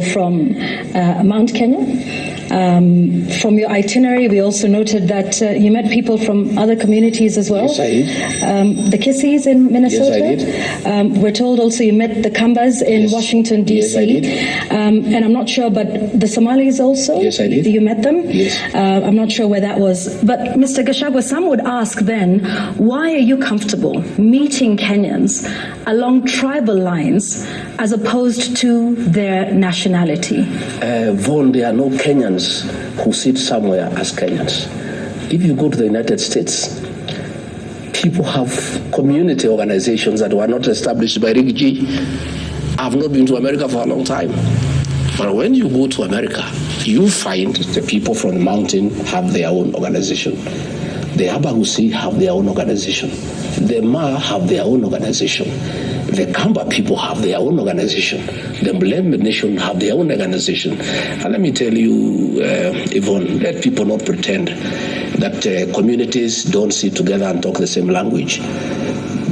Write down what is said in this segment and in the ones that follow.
from Mount Kenya. From your itinerary, we also noted that you met people from other communities as well. Yes, I did. The Kisis in Minnesota. Yes, I did. We're told also you met the Kambas in Yes. Washington, D.C. Yes, I did. And I'm not sure, but the Somalis also? Yes, I did. You met them? Yes. I'm not sure where that was. But Mr. Gachagua, some would ask then, why are you comfortable meeting Kenyans along tribal lines as opposed to their nationality? Vaughn, there are no Kenyans who sit somewhere as Kenyans. If you go to the United States, people have community organizations that were not established by Rigathi. I've not been to America for a long time. But when you go to America, you find the people from the mountain have their own organization. The Abagusi have their own organization. The Ma have their own organization. The Kamba people have their own organization. The Mlembe Nation have their own organization. And let me tell you, Yvonne, let people not pretend that communities don't sit together and talk the same language.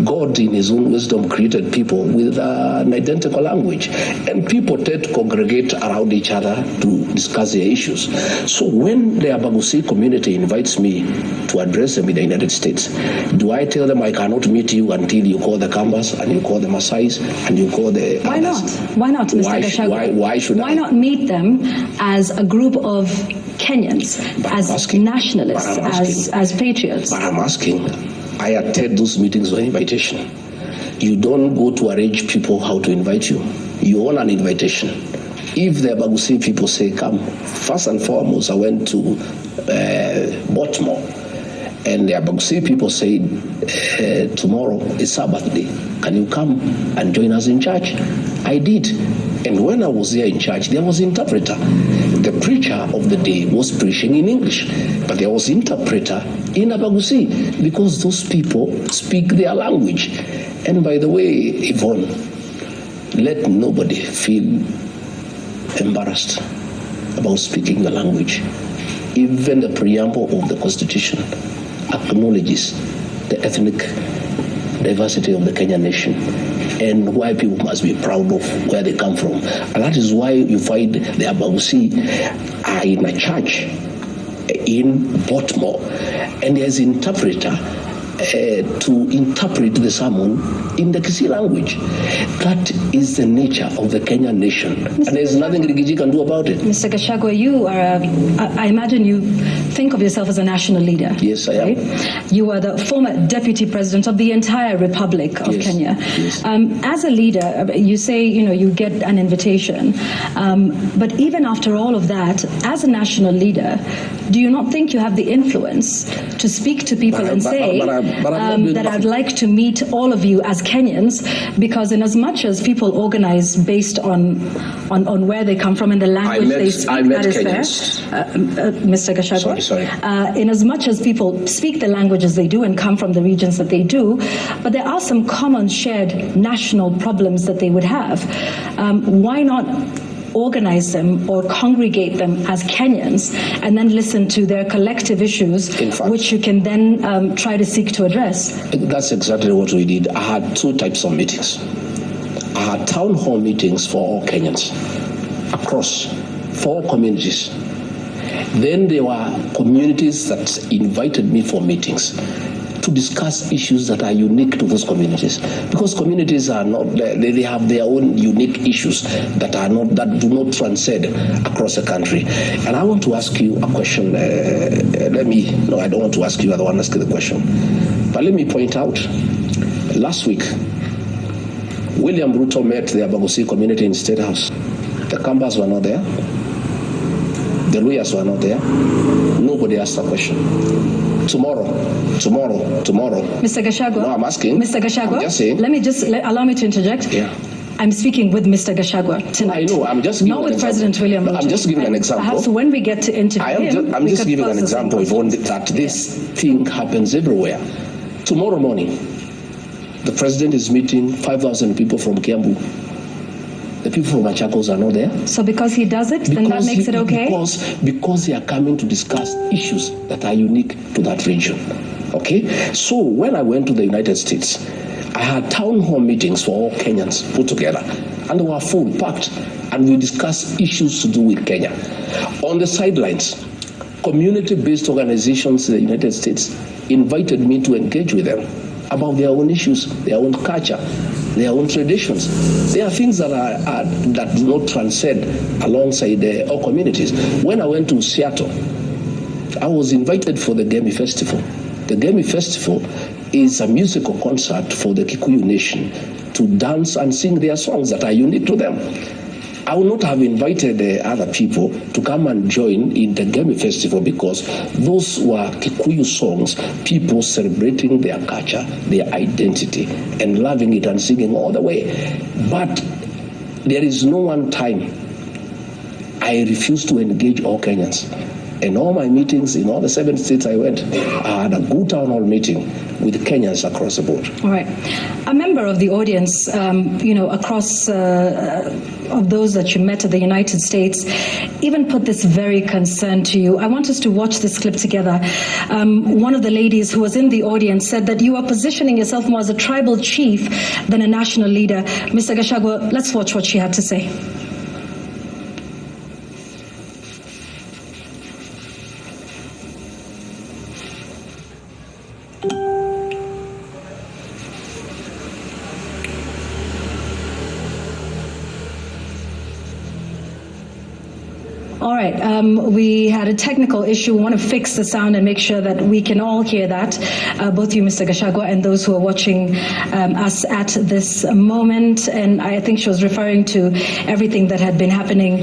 God, in his own wisdom, created people with an identical language. And people tend to congregate around each other to discuss their issues. So when the Abagusi community invites me to address them in the United States, do I tell them I cannot meet you until you call the Kambas and you call the Masais and you call the Why others? not? Why not, Mr. Gachagua? Why should Why I? not meet them as a group of Kenyans, as nationalists, as patriots? But I'm asking, I attend those meetings by invitation. You don't go to arrange people how to invite you. You own an invitation. If the Abagusi people say, come, first and foremost, I went to Baltimore, and the Abagusi people say, tomorrow is Sabbath day. Can you come and join us in church? I did. And when I was there in church, there was an interpreter. The preacher of the day was preaching in English, but there was an interpreter in Abagusi because those people speak their language. And by the way, Yvonne, let nobody feel embarrassed about speaking the language. Even the preamble of the Constitution acknowledges the ethnic diversity of the Kenyan nation and why people must be proud of where they come from. And that is why you find the Abagusi are in a church in Baltimore, and there's an interpreter to interpret the sermon in the Kisii language. That is the nature of the Kenyan nation, and there's nothing Rigathi can do about it. Mr. Gachagua, you are, I imagine you think of yourself as a national leader. Yes, I am. Right? You are the former deputy president of the entire Republic of Kenya. Yes. As a leader, you say, you get an invitation, but even after all of that, as a national leader, do you not think you have the influence to speak to people and say that I'd like to meet all of you as Kenyans, because in as much as people organize based on where they come from and the language they speak, that is Kenyans. fair. Mr. Gachagua. Sorry. In as much as people speak the languages they do and come from the regions that they do, but there are some common shared national problems that they would have. Why not organize them or congregate them as Kenyans and then listen to their collective issues, which you can then try to seek to address? That's exactly what we did. I had two types of meetings. I had town hall meetings for all Kenyans across 4 communities. Then there were communities that invited me for meetings to discuss issues that are unique to those communities, because communities are not, they have their own unique issues that do not transcend across the country. And I want to ask you a question. I don't want to ask you, I don't want to ask you the question, but let me point out, last week William Ruto met the Abagusi community in State House. The Kambas were not there, the Luyas were not there, nobody asked a question. Tomorrow. Mr. Gachagua. No, I'm asking. Mr. Gachagua. I'm just saying. Allow me to interject. Yeah. I'm speaking with Mr. Gachagua tonight. I know. I'm just giving not with President William Ruto. I'm just giving an example. Perhaps when we get to interview him, I'm just giving an example, Yvonne, that this thing happens everywhere. Tomorrow morning, the president is meeting 5,000 people from Kiambu. The people from Machakos are not there. So because he does it, then that makes it okay? Because they are coming to discuss issues that are unique to that region. Okay? So when I went to the United States, I had town hall meetings for all Kenyans put together, and they were full, packed. and we discuss issues to do with Kenya. On the sidelines, community-based organizations in the United States invited me to engage with them about their own issues, their own culture, their own traditions. There are things that that do not transcend alongside our communities. When I went to Seattle, I was invited for the Gemi Festival. The Gemi Festival is a musical concert for the Kikuyu nation to dance and sing their songs that are unique to them. I would not have invited other people to come and join in the Gemi Festival because those were Kikuyu songs, people celebrating their culture, their identity, and loving it and singing all the way. But there is no one time I refused to engage all Kenyans. In all my meetings, in all the 7 states I went, I had a good town hall meeting with Kenyans across the board. All right. A member of the audience, across of those that you met at the United States, even put this very concern to you. I want us to watch this clip together. One of the ladies who was in the audience said that you are positioning yourself more as a tribal chief than a national leader. Mr. Gachagua, let's watch what she had to say. All right, we had a technical issue. We want to fix the sound and make sure that we can all hear that, both you, Mr. Gachagua, and those who are watching us at this moment. And I think she was referring to everything that had been happening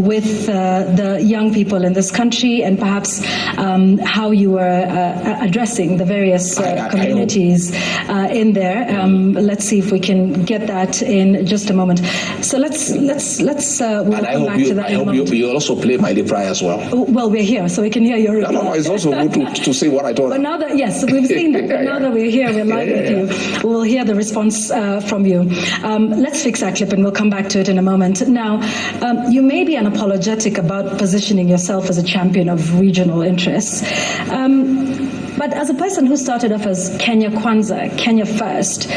with the young people in this country, and perhaps how you were addressing the various communities in there. Let's see if we can get that in just a moment. So let's we'll come back to that in a moment. You also play my reply as well. Well, we're here, so we can hear your reply. No, it's also good to say what I told. But now that, yes, we've seen that. But now that we're here, we're live with you. We'll hear the response from you. Let's fix that clip and we'll come back to it in a moment. Now, you may be unapologetic about positioning yourself as a champion of regional interests. But as a person who started off as Kenya Kwanza, Kenya First,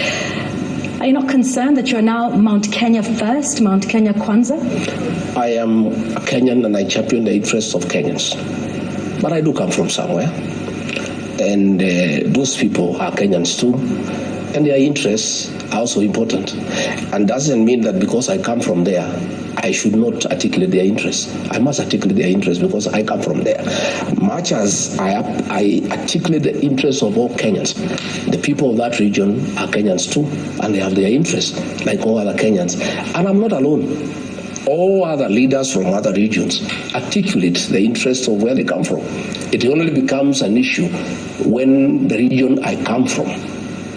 are you not concerned that you're now Mount Kenya First, Mount Kenya Kwanza? I am a Kenyan and I champion the interests of Kenyans. But I do come from somewhere. And those people are Kenyans too. And their interests are also important. And doesn't mean that because I come from there, I should not articulate their interests. I must articulate their interests because I come from there. Much as I articulate the interests of all Kenyans, the people of that region are Kenyans too, and they have their interests like all other Kenyans. And I'm not alone. All other leaders from other regions articulate the interests of where they come from. It only becomes an issue when the region I come from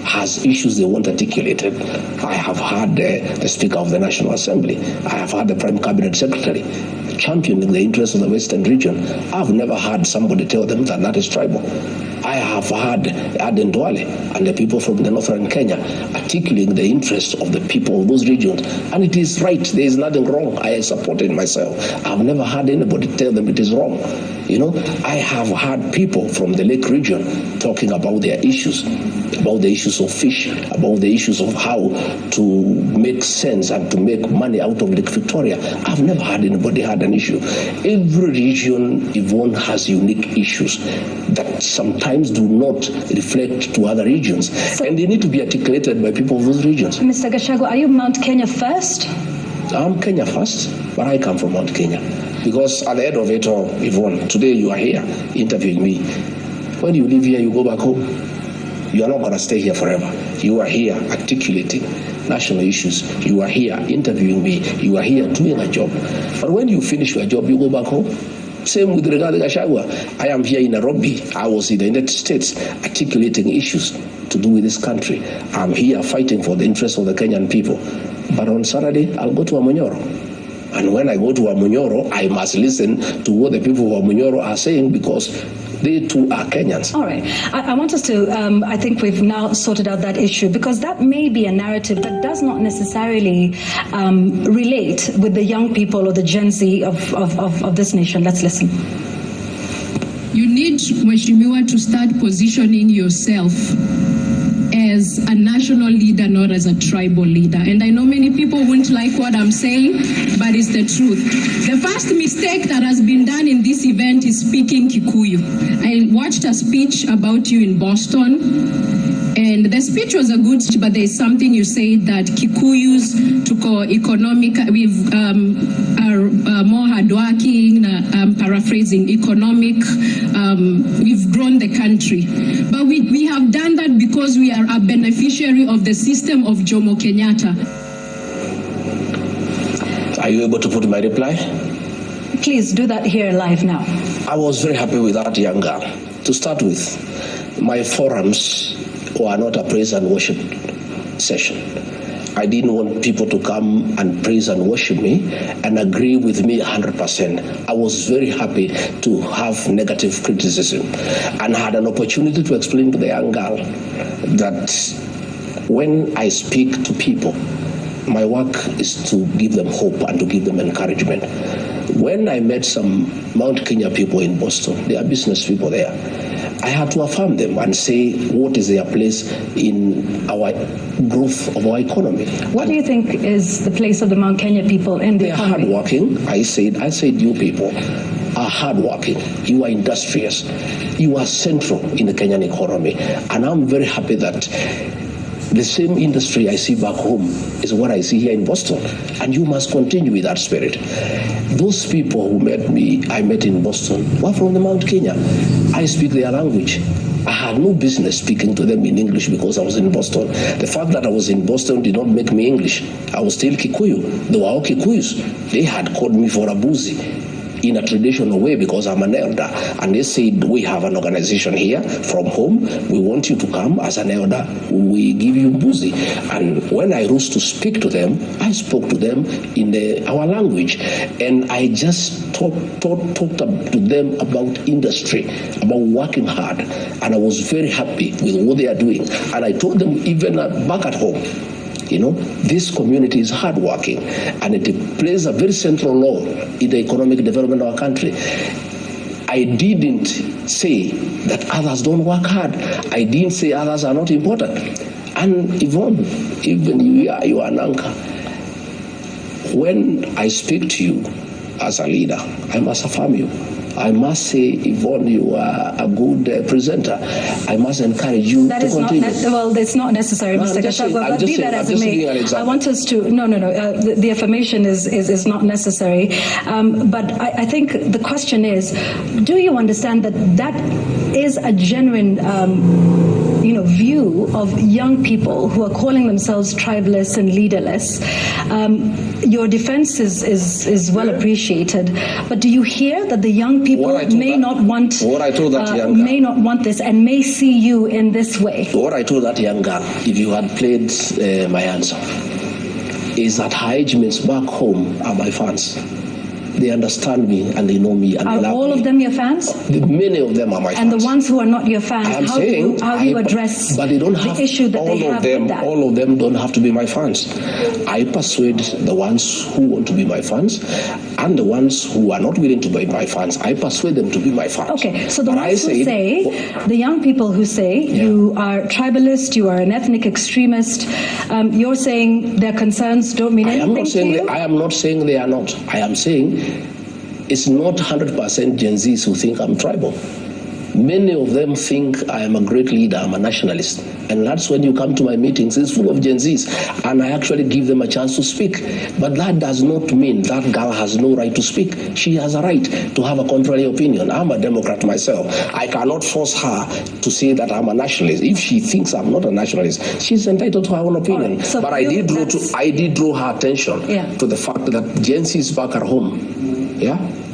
has issues they want articulated. I have had the Speaker of the National Assembly. I have had the Prime Cabinet Secretary championing the interests of the Western region. I've never had somebody tell them that that is tribal. I have had Aden Duale and the people from the northern Kenya articulating the interests of the people of those regions. And it is right. There is nothing wrong. I support it myself. I've never had anybody tell them it is wrong. You know, I have had people from the Lake region talking about their issues, about the issues of fish, about the issues of how to make sense and to make money out of Lake Victoria. I've never had anybody had an issue. Every region, Yvonne, has unique issues that sometimes do not reflect to other regions. So, and they need to be articulated by people of those regions. Mr. Gachagua, are you Mount Kenya First? I'm Kenya First, but I come from Mount Kenya. Because at the end of it all, Yvonne, today you are here interviewing me. When you leave here, you go back home. You are not going to stay here forever. You are here articulating national issues. You are here interviewing me. You are here doing a job. But when you finish your job, you go back home. Same with Rigathi Gachagua. I am here in Nairobi. I was in the United States articulating issues to do with this country. I'm here fighting for the interests of the Kenyan people. But on Saturday, I'll go to Amunyoro. And when I go to Amunyoro, I must listen to what the people of Amunyoro are saying because they too are Kenyans. All right. I want us to, I think we've now sorted out that issue because that may be a narrative that does not necessarily relate with the young people or the Gen Z of this nation. Let's listen. You need, Mheshimiwa, to start positioning yourself as as a national leader, not as a tribal leader. And I know many people won't like what I'm saying, but it's the truth. The first mistake that has been done in this event is speaking Kikuyu. I watched a speech about you in Boston, and the speech was a good speech, but there's something you said that Kikuyus to economic, are more hardworking, paraphrasing, economic, we've grown the country. But we have done that because we are a beneficiary of the system of Jomo Kenyatta. Are you able to put my reply? Please do that here live now. I was very happy with that young girl. To start with, my forums were not a praise and worship session. I didn't want people to come and praise and worship me and agree with me 100%. I was very happy to have negative criticism and had an opportunity to explain to the young girl that when I speak to people, my work is to give them hope and to give them encouragement. When I met some Mount Kenya people in Boston, they are business people there, I had to affirm them and say what is their place in our growth of our economy. What do you think is the place of the Mount Kenya people in the economy? They are hardworking. I said you people are hardworking. You are industrious. You are central in the Kenyan economy. And I'm very happy that the same industry I see back home is what I see here in Boston. And you must continue with that spirit. Those people who I met in Boston were from the Mount Kenya. I speak their language. I had no business speaking to them in English because I was in Boston. The fact that I was in Boston did not make me English. I was still Kikuyu. They were all Kikuyus. They had called me for a boozy in a traditional way because I'm an elder. And they said, we have an organization here from home. We want you to come as an elder. We give you buzi. And when I rose to speak to them, I spoke to them in our language. And I just talked to them about industry, about working hard. And I was very happy with what they are doing. And I told them even back at home, this community is hardworking and it plays a very central role in the economic development of our country. I didn't say that others don't work hard. I didn't say others are not important. And Yvonne, even you are an anchor. When I speak to you as a leader, I must affirm you. I must say, Yvonne, you are a good presenter. I must encourage you to continue. It's not necessary, Mr. Gachagua, but be that as it may, I want us to, the affirmation is not necessary. But I think the question is, do you understand that is a genuine view of young people who are calling themselves tribalists and leaderless? Your defense is well appreciated, but do you hear that the young people may not want this and may see you in this way? What I told that young girl, if you had played my answer, is that her age mates back home are my fans. They understand me and they know me and they love me. Are all of them your fans? Many of them are my fans. And the ones who are not your fans, how do you address the issue that they have with that? All of them don't have to be my fans. I persuade the ones who want to be my fans and the ones who are not willing to be my fans. I persuade them to be my fans. Okay, so the young people who say you are tribalist, you are an ethnic extremist, you're saying their concerns don't mean anything to you? I am not saying they are not. I am saying it's not 100% Gen Zs who think I'm tribal. Many of them think I am a great leader, I'm a nationalist. And that's when you come to my meetings, it's full of Gen Zs. And I actually give them a chance to speak. But that does not mean that girl has no right to speak. She has a right to have a contrary opinion. I'm a Democrat myself. I cannot force her to say that I'm a nationalist. If she thinks I'm not a nationalist, she's entitled to her own opinion. Right, so but I did draw her attention to the fact that Gen Zs back at home,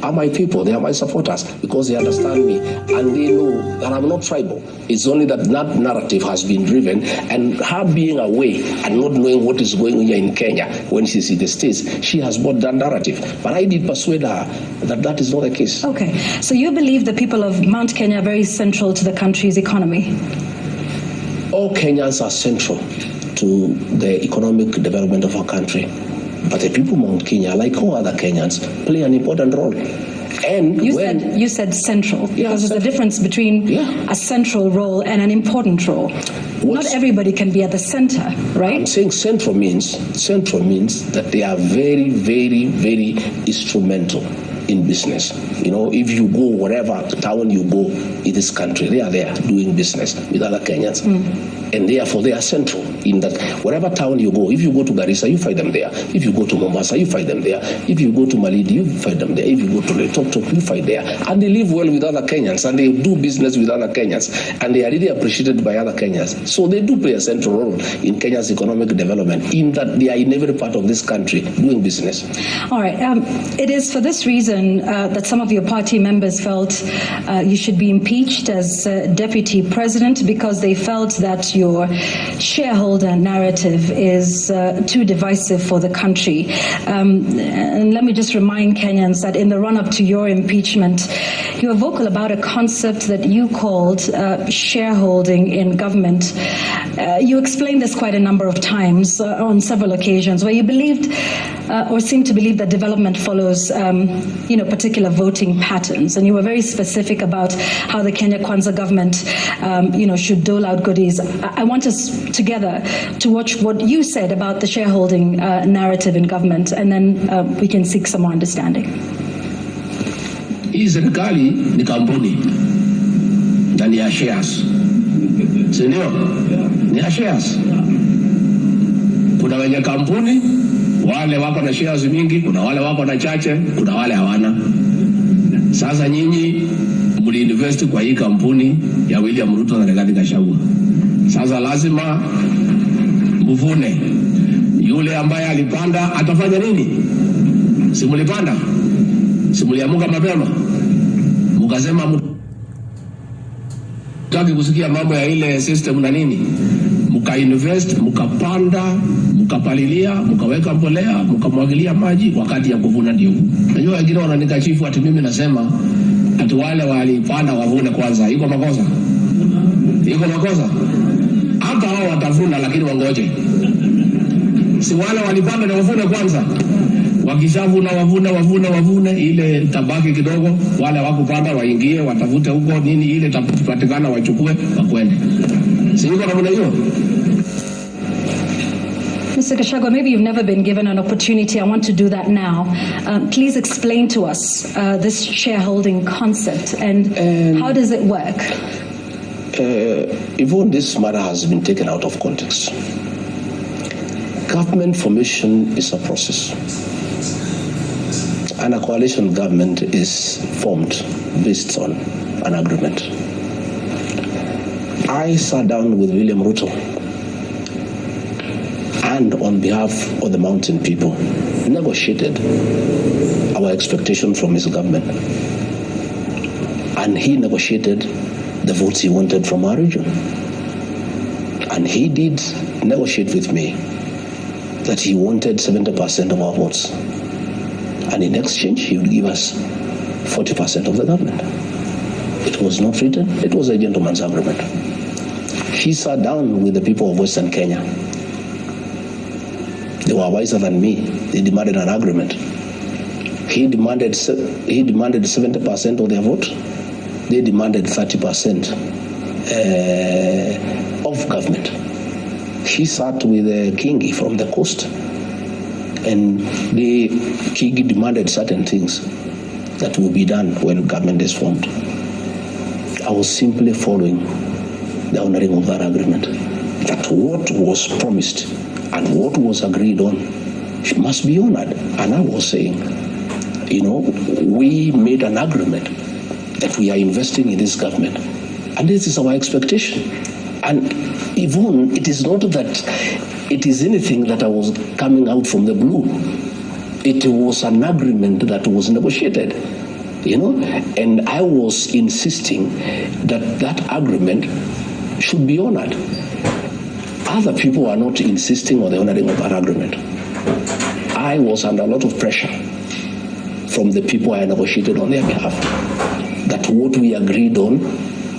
are my people, they are my supporters because they understand me and they know that I'm not tribal. It's only that narrative has been driven, and her being away and not knowing what is going on here in Kenya when she's in the States, she has bought that narrative. But I did persuade her that is not the case. Okay, so you believe the people of Mount Kenya are very central to the country's economy? All Kenyans are central to the economic development of our country. But the people of Mount Kenya, like all other Kenyans, play an important role. And you said central, because there's a difference between a central role and an important role. Not everybody can be at the center, right? I'm saying central means that they are very, very, very instrumental in business. You know, if you go wherever town you go in this country, they are there doing business with other Kenyans. And therefore they are central in that wherever town you go. If you go to Garissa, you find them there. If you go to Mombasa, you find them there. If you go to Malindi, you find them there. If you go to Leptop, you find there. And they live well with other Kenyans, and they do business with other Kenyans, and they are really appreciated by other Kenyans. So they do play a central role in Kenya's economic development, in that they are in every part of this country doing business. All right. It is for this reason that some of your party members felt you should be impeached as deputy president, because they felt that your shareholder narrative is too divisive for the country. And let me just remind Kenyans that in the run-up to your impeachment, you were vocal about a concept that you called shareholding in government. You explained this quite a number of times on several occasions, where you believed or seemed to believe that development follows particular voting patterns. And you were very specific about how the Kenya Kwanza government should dole out goodies. I want us together to watch what you said about the shareholding narrative in government, and then we can seek some more understanding. Hii serikali ni kampuni na ni ya shares, si ndio? Ni ya shares. Kuna wenye kampuni wale wako na shares mingi, kuna wale wako na chache, kuna wale hawana. Sasa nyinyi mliinvest kwa hii kampuni ya William Ruto na Rigathi Gachagua. Sasa lazima mvune. Yule ambaye alipanda atafanya nini? Si mlipanda? Si mliamuka mapema? Mukasema mtaki kusikia mambo ya ile system na nini? Mukainvest, mukapanda, mukapalilia, mukaweka mbolea, mukamwagilia maji, wakati ya kuvuna ndio. Najua wengine wananikashifu ati mimi nasema ati wale walipanda wavune kwanza. Iko makosa? Iko makosa? Hata hao watavuna, lakini wangoje. Si wale walipanda na wavune kwanza. Wakishavuna wavune, ile tabaki kidogo, wale wakupanda waingie, watafute huko nini, ile tapatikana wachukue, wakwende. Si yuko namna hiyo? Mr. Gachagua, maybe you've never been given an opportunity. I want to do that now. Please explain to us this shareholding concept and how does it work? Even this matter has been taken out of context. Government formation is a process, and a coalition government is formed based on an agreement. I sat down with William Ruto and on behalf of the mountain people negotiated our expectation from his government, and he negotiated the votes he wanted from our region. And he did negotiate with me that he wanted 70% of our votes, and in exchange he would give us 40% of the government. It was not written, it was a gentleman's agreement. He sat down with the people of Western Kenya. They were wiser than me. They demanded an agreement. He demanded 70% of their vote. They demanded 30% of government. He sat with Kingi from the coast, and Kingi demanded certain things that will be done when government is formed. I was simply following the honoring of that agreement, that what was promised and what was agreed on must be honored. And I was saying, we made an agreement that we are investing in this government, and this is our expectation. And even it is not that it is anything that I was coming out from the blue. It was an agreement that was negotiated, and I was insisting that that agreement should be honored. Other people are not insisting on the honoring of that agreement. I was under a lot of pressure from the people I negotiated on their behalf, that what we agreed on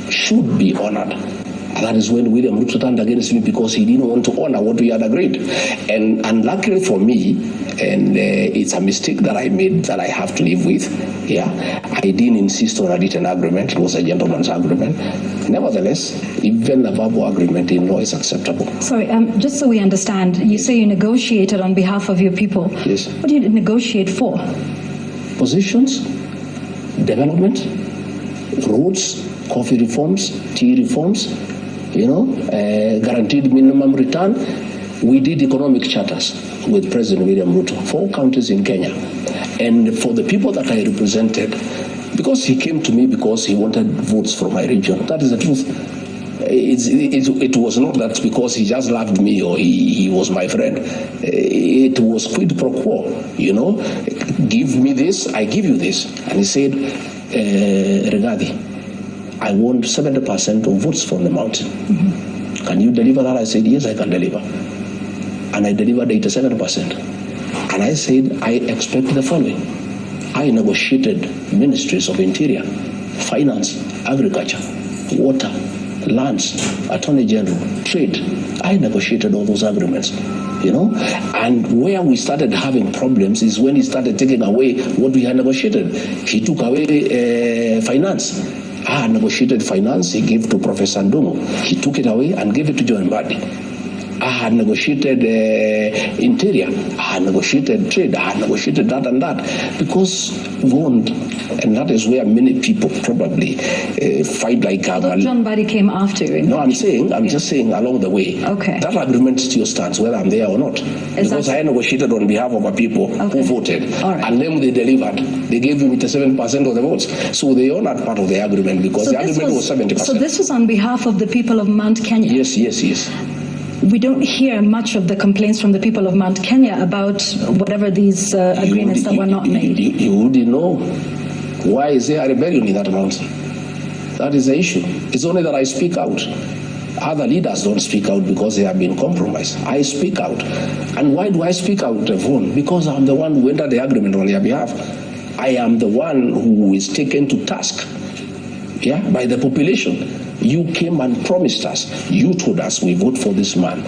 should be honored. And that is when William Ruto turned against me, because he didn't want to honor what we had agreed. And unluckily for me, And it's a mistake that I made that I have to live with. Yeah, I didn't insist on a written agreement. It was a gentleman's agreement. Nevertheless, even a verbal agreement in law is acceptable. Sorry, just so we understand, you say you negotiated on behalf of your people. Yes. What do you negotiate for? Positions, development, roads, coffee reforms, tea reforms, guaranteed minimum return. We did economic charters with President William Ruto, 4 counties in Kenya. And for the people that I represented, because he came to me because he wanted votes from my region. That is the truth. It was not that because he just loved me or he was my friend. It was quid pro quo, Give me this, I give you this. And he said, Rigathi, I want 70% of votes from the mountain. Mm-hmm. Can you deliver that? I said, yes, I can deliver. And I delivered 87%. And I said, I expect the following. I negotiated ministries of interior, finance, agriculture, water, lands, attorney general, trade. I negotiated all those agreements, And where we started having problems is when he started taking away what we had negotiated. He took away finance. I had negotiated finance, he gave to Professor Ndungu. He took it away and gave it to John Mbadi. I had negotiated interior, I had negotiated trade, I had negotiated that and that. Because and that is where many people probably fight like John Mbadi came after you. No, I'm just saying along the way. Okay. That agreement still stands, whether I'm there or not. Because I negotiated on behalf of our people who voted. Right. And then they delivered. They gave me 7% of the votes. So they honored part of the agreement because the agreement was 70%. So this was on behalf of the people of Mount Kenya? Yes. We don't hear much of the complaints from the people of Mount Kenya about whatever these agreements that were not made. You wouldn't know. Why is there a rebellion in that mountain? That is the issue. It's only that I speak out. Other leaders don't speak out because they have been compromised. I speak out. And why do I speak out, Yvonne? Because I'm the one who entered the agreement on their behalf. I am the one who is taken to task, by the population. You came and promised us. You told us we vote for this man.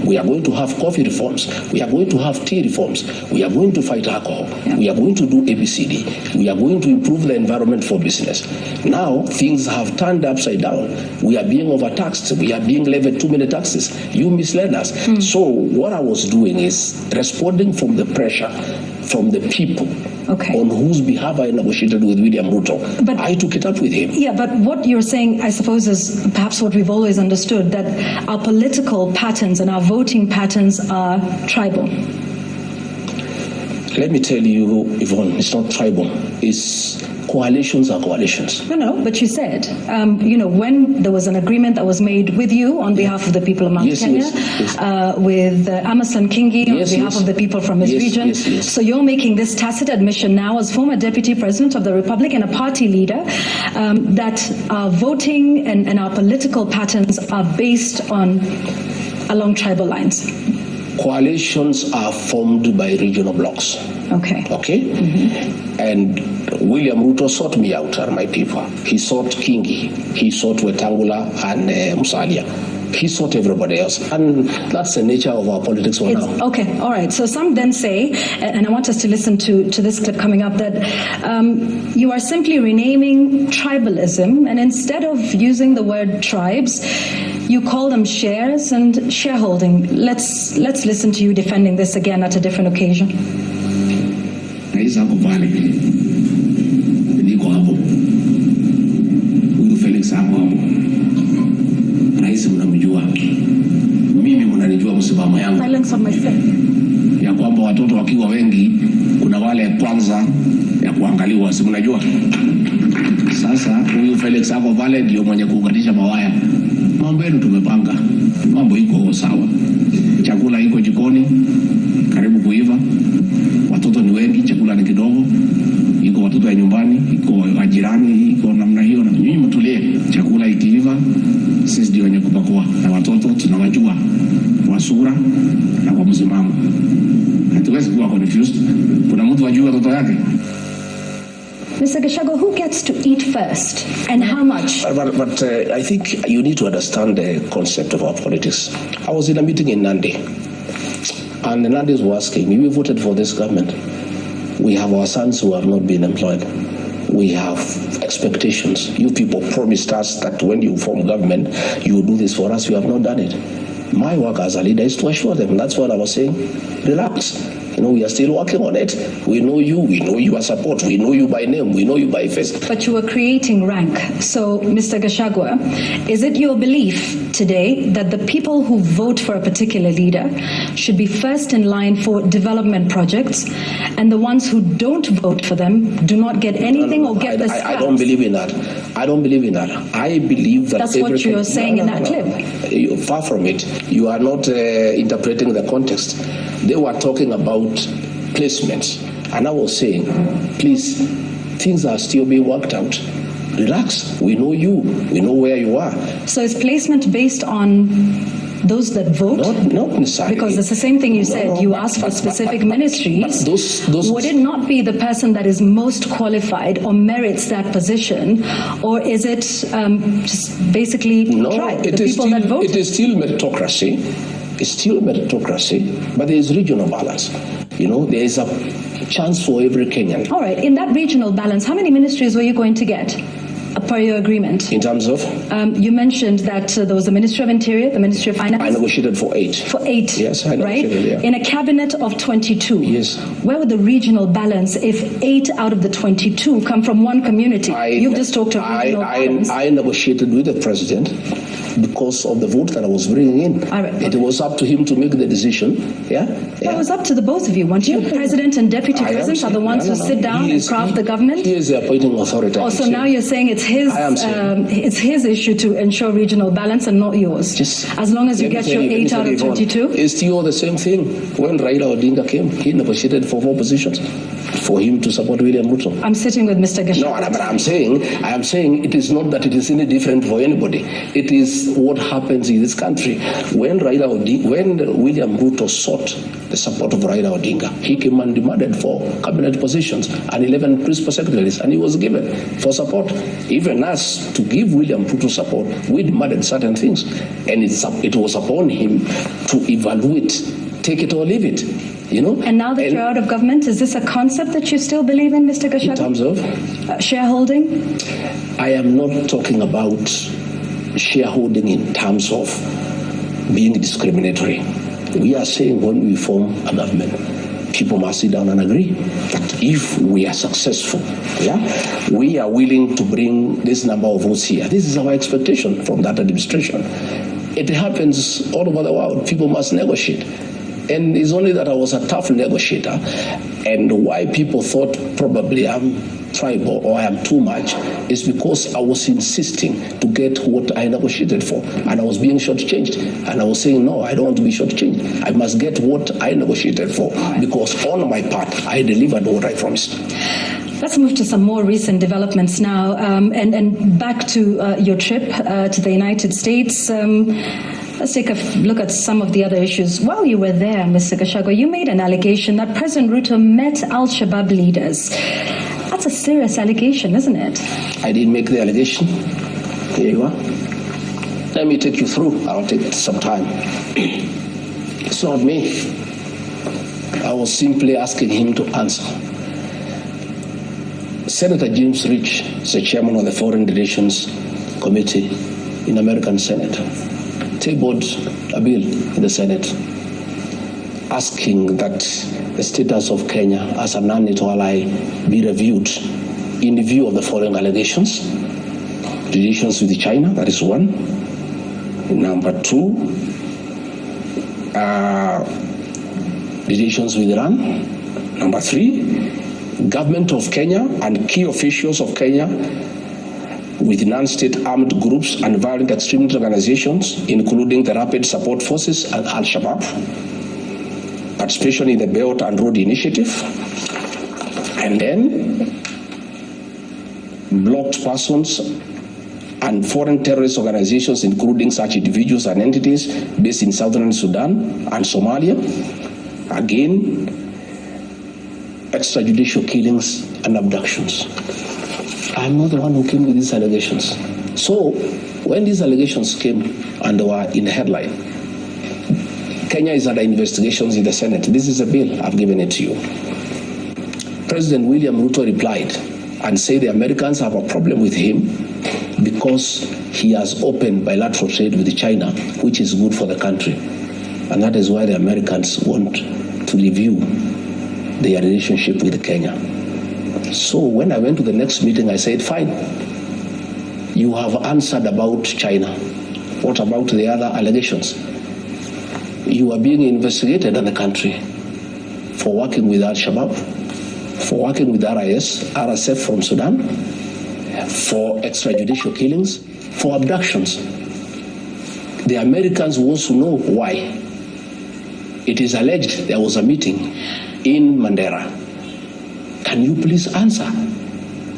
We are going to have coffee reforms. We are going to have tea reforms. We are going to fight alcohol. We are going to do ABCD. We are going to improve the environment for business. Now, things have turned upside down. We are being overtaxed. We are being levied too many taxes. You misled us. So what I was doing is responding from the pressure from the people. Okay. On whose behalf I negotiated with William Ruto. But I took it up with him. Yeah, but what you're saying, I suppose, is perhaps what we've always understood, that our political patterns and our voting patterns are tribal. Let me tell you, Yvonne, it's not tribal. It's coalitions are coalitions. No, but you said, when there was an agreement that was made with you on behalf of the people of Mount Kenya, with Amason Kingi on behalf of the people from his region. So you're making this tacit admission now as former Deputy President of the Republic and a party leader that our voting and our political patterns are based along tribal lines. Coalitions are formed by regional blocks. Okay. Mm-hmm. And William Ruto sought me out and my people. He sought Kingi, he sought Wetangula and Musalia. He sought everybody else. And that's the nature of our politics for now. Okay, all right. So some then say, and I want us to listen to this clip coming up, that you are simply renaming tribalism, and instead of using the word tribes, you call them shares and shareholding. Let's listen to you defending this again at a different occasion. Silence on myself. Ya kwamba watoto wakiwa wengi kuna wale kwanza ya kuangaliwa, si mnajua? Sasa huyu Felix hapo pale ndio mwenye kuunganisha mawaya. Mambo yenu tumepanga. Mambo iko sawa. Chakula iko jikoni karibu kuiva. Watoto ni wengi, chakula ni kidogo. Iko watoto ya nyumbani, iko wajirani, iko namna hiyo, na nyinyi mtulie. Chakula ikiiva sisi ndio wenye kupakua, na watoto tunawajua kwa sura na kwa msimamo. Hatuwezi kuwa confused. Kuna mtu ajua watoto yake. Mr. Gachagua, who gets to eat first and how much? But I think you need to understand the concept of our politics. I was in a meeting in Nandi. And the Nandis were asking me, we voted for this government. We have our sons who have not been employed. We have expectations. You people promised us that when you form government, you will do this for us. You have not done it. My work as a leader is to assure them. That's what I was saying. Relax. We are still working on it. We know you. We know your support. We know you by name. We know you by face. But you are creating rank. So, Mr. Gachagua, is it your belief today that the people who vote for a particular leader should be first in line for development projects, and the ones who don't vote for them do not get anything or get the scraps? I don't believe in that. I don't believe in that. I believe that that's what you're saying in that clip. You're far from it. You are not interpreting the context. They were talking about placements, and I was saying, please, things are still being worked out. Relax. We know you. We know where you are. So is placement based on those that vote? Not necessarily. Because it's the same thing you said. You asked for specific ministries. Those would it not be the person that is most qualified or merits that position, or is it just basically the people that vote? It is still meritocracy. It's still meritocracy, but there is regional balance. There is a chance for every Kenyan. All right. In that regional balance, how many ministries were you going to get per your agreement? In terms of? You mentioned that there was the Ministry of Interior, the Ministry of Finance. I negotiated for 8. For 8? Yes, I negotiated, right? Yeah. In a cabinet of 22? Yes. Where would the regional balance if 8 out of the 22 come from one community? You've just talked of regional balance. I negotiated with the president because of the vote that I was bringing in. All right. It was up to him to make the decision. Yeah. It was up to the both of you. Weren't you? President and deputy president are the ones who sit down and craft the government? He is the appointing authority. So now you're saying it's his issue to ensure regional balance and not yours. As long as you get your 8 out of 22. It's still the same thing. When Raila Odinga came, he negotiated for 4 positions for him to support William Ruto. I'm sitting with Mr. Gachagua. No, but I am saying it is not that it is any different for anybody. It is what happens in this country. When William Ruto sought the support of Raila Odinga, he came and demanded for cabinet positions and 11 principal secretaries, and he was given for support. Even us, to give William Ruto support, we demanded certain things, and it was upon him to evaluate, take it or leave it. And now that you're out of government, is this a concept that you still believe in, Mr. Gachagua? In terms of? Shareholding? I am not talking about shareholding in terms of being discriminatory. We are saying when we form a government, people must sit down and agree that if we are successful, we are willing to bring this number of votes here. This is our expectation from that administration. It happens all over the world. People must negotiate. And it's only that I was a tough negotiator, and why people thought probably I'm tribal or I am too much is because I was insisting to get what I negotiated for, and I was being shortchanged. And I was saying, no, I don't want to be shortchanged. I must get what I negotiated for, because on my part, I delivered what I promised. Let's move to some more recent developments now, and back to your trip to the United States. Let's take a look at some of the other issues. While you were there, Mr. Gachagua, you made an allegation that President Ruto met Al-Shabaab leaders. That's a serious allegation, isn't it? I didn't make the allegation. Here you are. Let me take you through. I'll take some time. It's not me. I was simply asking him to answer. Senator James Rich is the chairman of the Foreign Relations Committee in American Senate. Tabled a bill in the Senate asking that the status of Kenya as a non-NATO ally be reviewed in view of the following allegations. Relations with China, that is one. Number 2, relations with Iran. Number 3, government of Kenya and key officials of Kenya with non-state armed groups and violent extremist organizations, including the Rapid Support Forces and Al-Shabaab, participation in the Belt and Road Initiative, and then blocked persons and foreign terrorist organizations, including such individuals and entities based in southern Sudan and Somalia. Again, extrajudicial killings and abductions. I'm not the one who came with these allegations. So when these allegations came and they were in the headline, Kenya is under investigations in the Senate. This is a bill. I've given it to you. President William Ruto replied and said the Americans have a problem with him because he has opened bilateral trade with China, which is good for the country. And that is why the Americans want to review their relationship with Kenya. So when I went to the next meeting, I said, fine, you have answered about China. What about the other allegations? You are being investigated in the country for working with Al-Shabaab, for working with RSF from Sudan, for extrajudicial killings, for abductions. The Americans want to know why. It is alleged there was a meeting in Mandera. Can you please answer?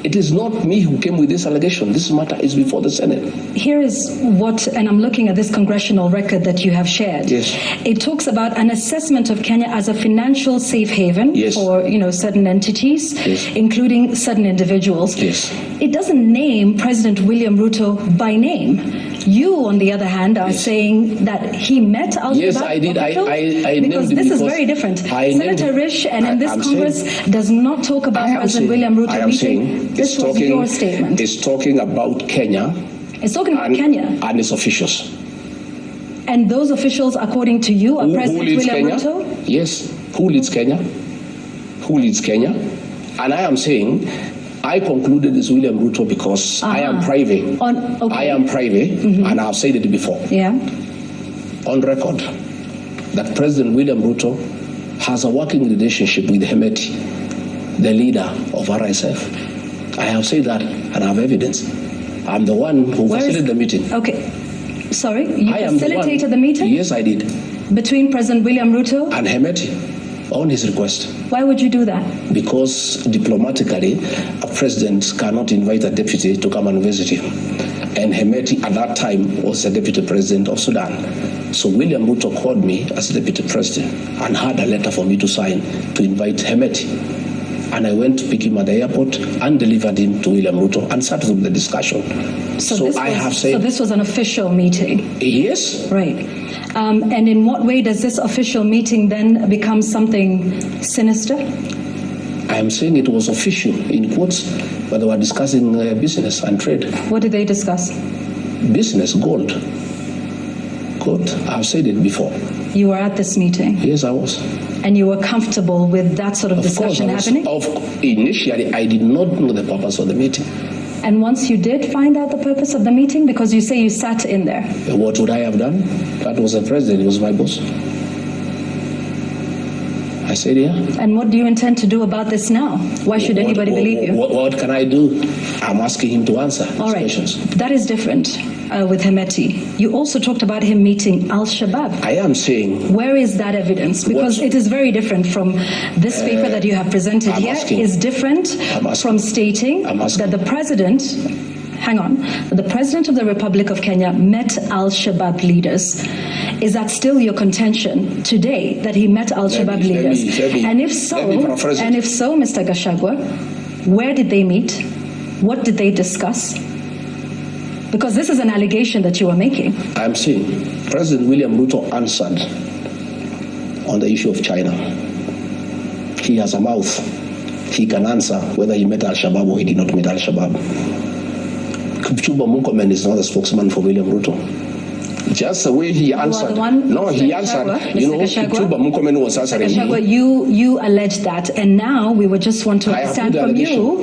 It is not me who came with this allegation. This matter is before the Senate. Here is what, and I'm looking at this congressional record that you have shared. Yes. It talks about an assessment of Kenya as a financial safe haven Yes. for certain entities, Yes. including certain individuals. Yes. It doesn't name President William Ruto by name. You, on the other hand, are saying that he met Al-Shabaab. Yes, I did. I because named this is because very different. I named Senator Risch and in this I'm Congress saying, does not talk about President William Ruto meeting. This was your statement. It's talking about Kenya. It's talking about Kenya. And its officials. And those officials, according to you, are Who President leads William Kenya? Ruto? Yes. Who leads Kenya? Who leads Kenya? And I am saying, I concluded it's William Ruto because I am private. I am private, and I've said it before. Yeah. On record, that President William Ruto has a working relationship with Hemeti, the leader of RSF. I have said that, and I have evidence. I'm the one who facilitated the meeting. Okay. Sorry, you I am facilitated the meeting? Yes, I did. Between President William Ruto and Hemeti, on his request. Why would you do that? Because diplomatically, a president cannot invite a deputy to come and visit him. And Hemeti at that time was the deputy president of Sudan. So William Ruto called me as deputy president and had a letter for me to sign to invite Hemeti. And I went to pick him at the airport and delivered him to William Ruto and started with the discussion. So this was an official meeting? Yes. Right. And in what way does this official meeting then become something sinister? I am saying it was official, in quotes, but they were discussing business and trade. What did they discuss? Business, gold. Gold. I've said it before. You were at this meeting? Yes, I was. And you were comfortable with that sort of discussion happening? Initially, I did not know the purpose of the meeting. And once you did find out the purpose of the meeting, because you say you sat in there. What would I have done? That was the president, he was my boss. I said, yeah. And what do you intend to do about this now? Why should anybody believe you? What can I do? I'm asking him to answer these questions. That is different with Hemeti. You also talked about him meeting Al-Shabaab. I am saying... Where is that evidence? Because it is very different from this paper that you have presented here. Is different from stating that the president... Hang on. The President of the Republic of Kenya met Al-Shabaab leaders. Is that still your contention today, that he met Al-Shabaab leaders? And if so, Mr. Gachagua, where did they meet? What did they discuss? Because this is an allegation that you are making. I'm saying President William Ruto answered on the issue of China. He has a mouth. He can answer whether he met Al-Shabaab or he did not meet Al-Shabaab. Kipchumba Murkomen is not a spokesman for William Ruto. Just the way he answered. He answered. Kipchumba Murkomen was answering me. You alleged that, and now we would just want to understand from you.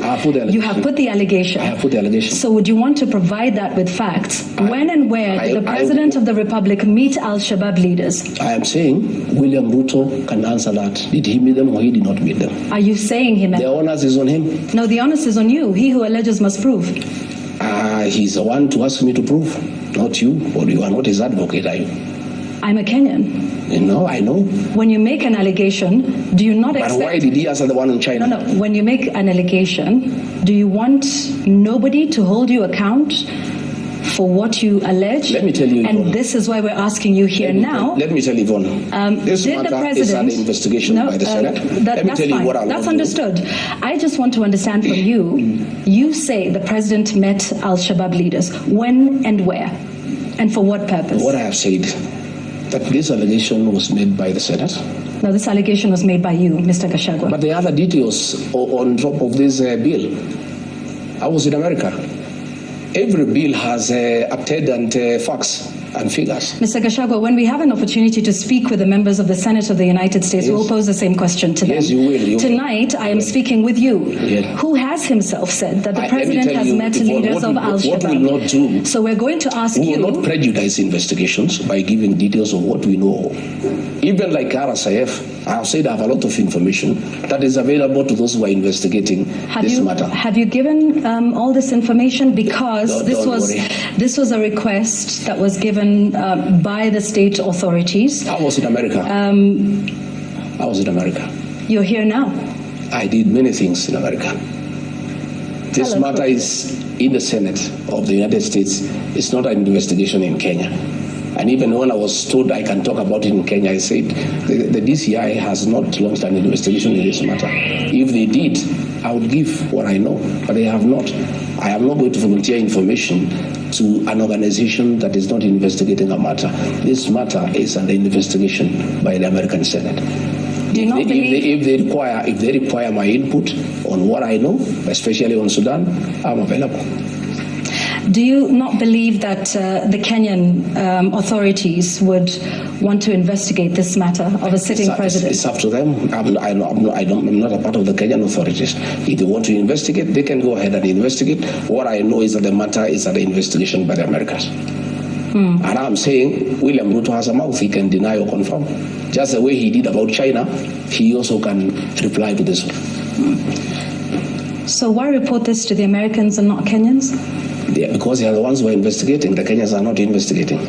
You have put the allegation. I have put the allegation. So would you want to provide that with facts? When and where did the President of the Republic meet Al-Shabaab leaders? I am saying William Ruto can answer that. Did he meet them or he did not meet them? Are you saying he met them? The onus is on him. No, the onus is on you. He who alleges must prove. He's the one to ask me to prove, not you. Or you are not his advocate, are you? I'm a Kenyan. No, I know. When you make an allegation, do you not expect... But why did he answer the one in China? No. When you make an allegation, do you want nobody to hold you account for what you allege? Let me tell you, Yvonne. And this is why we're asking you here now. Let me tell you, Yvonne. This matter is under investigation by the Senate. Let me tell you what I want to do. That's understood. I just want to understand from you. You say the president met Al-Shabaab leaders. When and where? And for what purpose? What I have said that this allegation was made by the Senate. Now, this allegation was made by you, Mr. Gachagua. But the other details on top of this bill, I was in America. Every bill has attendant facts and figures. Mr. Gachagua, when we have an opportunity to speak with the members of the Senate of the United States, Yes. we'll pose the same question to them. Yes, you will. Tonight, I am speaking with you, Yes. who has himself said that the Let me president tell has you, met Yvonne, leaders of what we will Al-Shabaab. not do, So we're going to ask we will not you, prejudice investigations by giving details of what we know. Even like RSIF, I have said I have a lot of information that is available to those who are investigating this matter. have you given all this information? Because Don't worry. this was a request that was given by the state authorities. I was in America. I was in America. You're here now. I did many things in America. This Tell us matter what- is in the Senate of the United States. It's not an investigation in Kenya. And even when I was told I can talk about it in Kenya, I said the DCI has not launched an investigation in this matter. If they did, I would give what I know, but they have not. I am not going to volunteer information to an organization that is not investigating a matter. This matter is under investigation by the American Senate. Do you not believe? If they require my input on what I know, especially on Sudan, I'm available. Do you not believe that the Kenyan authorities would want to investigate this matter of a sitting president? It's up to them. I'm not a part of the Kenyan authorities. If they want to investigate, they can go ahead and investigate. What I know is that the matter is under investigation by the Americans. And I'm saying William Ruto has a mouth. He can deny or confirm. Just the way he did about China, he also can reply to this. So why report this to the Americans and not Kenyans? Yeah, because they are the ones who are investigating. The Kenyans are not investigating.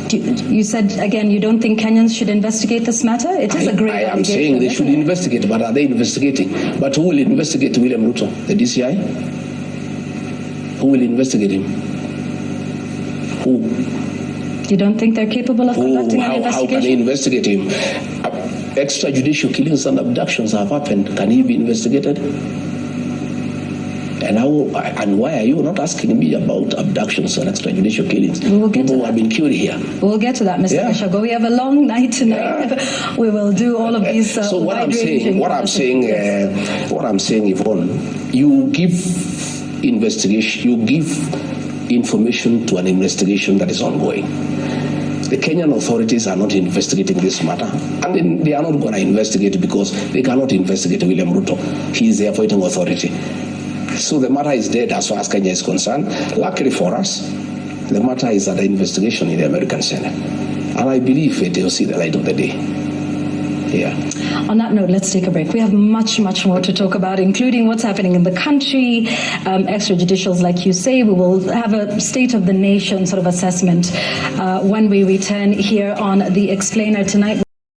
You said, again, you don't think Kenyans should investigate this matter? It is a great I am allegation, saying they isn't should it? investigate, but are they investigating? But who will investigate William Ruto? The DCI? Who will investigate him? Who? You don't think they're capable of conducting an How can they investigation? investigate him? Extrajudicial killings and abductions have happened. Can he be investigated? And why are you not asking me about abductions and extrajudicial killings? We will get People to who have been killed here. We'll get to that, Mr. Yeah. Gachagua. We have a long night tonight. Yeah. We will do all of these So what I'm wide-ranging saying, yes. Yvonne, you give investigation, you give information to an investigation that is ongoing. The Kenyan authorities are not investigating this matter, and they are not going to investigate because they cannot investigate William Ruto. He is the appointing authority. So the matter is dead as far as Kenya is concerned. Luckily for us, the matter is under investigation in the American Senate, and I believe they will see the light of the day. Yeah. On that note, let's take a break. We have much, much more to talk about, including what's happening in the country, extrajudicials, like you say. We will have a state of the nation sort of assessment when we return here on The Explainer tonight.